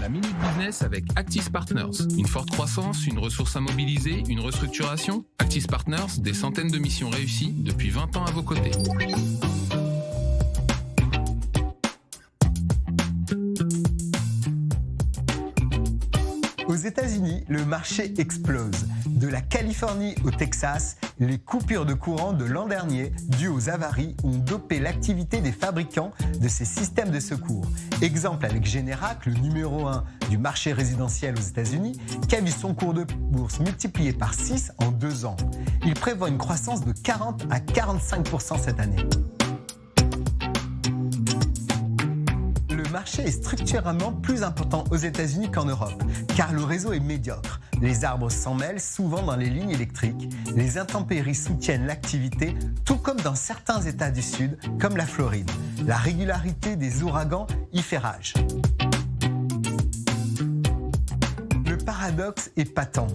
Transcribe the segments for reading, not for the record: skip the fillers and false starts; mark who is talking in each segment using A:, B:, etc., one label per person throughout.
A: La Minute Business avec Actis Partners. Une forte croissance, une ressource à mobiliser, une restructuration. Actis Partners, des centaines de missions réussies depuis 20 ans à vos côtés.
B: Aux États-Unis, le marché explose. De la Californie au Texas, les coupures de courant de l'an dernier, dues aux avaries, ont dopé l'activité des fabricants de ces systèmes de secours. Exemple avec Generac, le numéro 1 du marché résidentiel aux États-Unis, qui a vu son cours de bourse multiplié par 6 en 2 ans. Il prévoit une croissance de 40 à 45% cette année. Le marché est structurellement plus important aux États-Unis qu'en Europe, car le réseau est médiocre. Les arbres s'en mêlent souvent dans les lignes électriques. Les intempéries soutiennent l'activité, tout comme dans certains États du Sud, comme la Floride. La régularité des ouragans y fait rage. Le paradoxe est patent.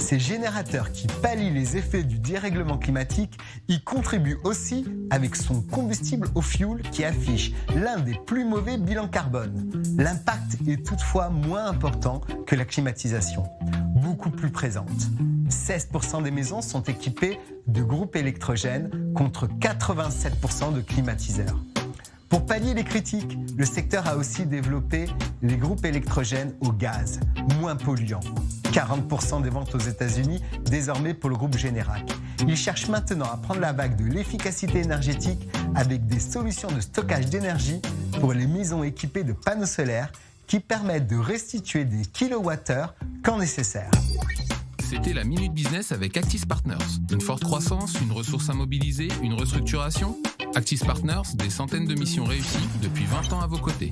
B: Ces générateurs qui pallient les effets du dérèglement climatique y contribuent aussi avec son combustible au fioul qui affiche l'un des plus mauvais bilans carbone. L'impact est toutefois moins important que la climatisation, beaucoup plus présente. 16% des maisons sont équipées de groupes électrogènes contre 87% de climatiseurs. Pour pallier les critiques, le secteur a aussi développé les groupes électrogènes au gaz, moins polluants. 40% des ventes aux États-Unis désormais pour le groupe Generac. Il cherche maintenant à prendre la vague de l'efficacité énergétique avec des solutions de stockage d'énergie pour les maisons équipées de panneaux solaires qui permettent de restituer des kilowattheures quand nécessaire.
A: C'était la Minute Business avec Actis Partners. Une forte croissance, une ressource à mobiliser, une restructuration. Actis Partners, des centaines de missions réussies depuis 20 ans à vos côtés.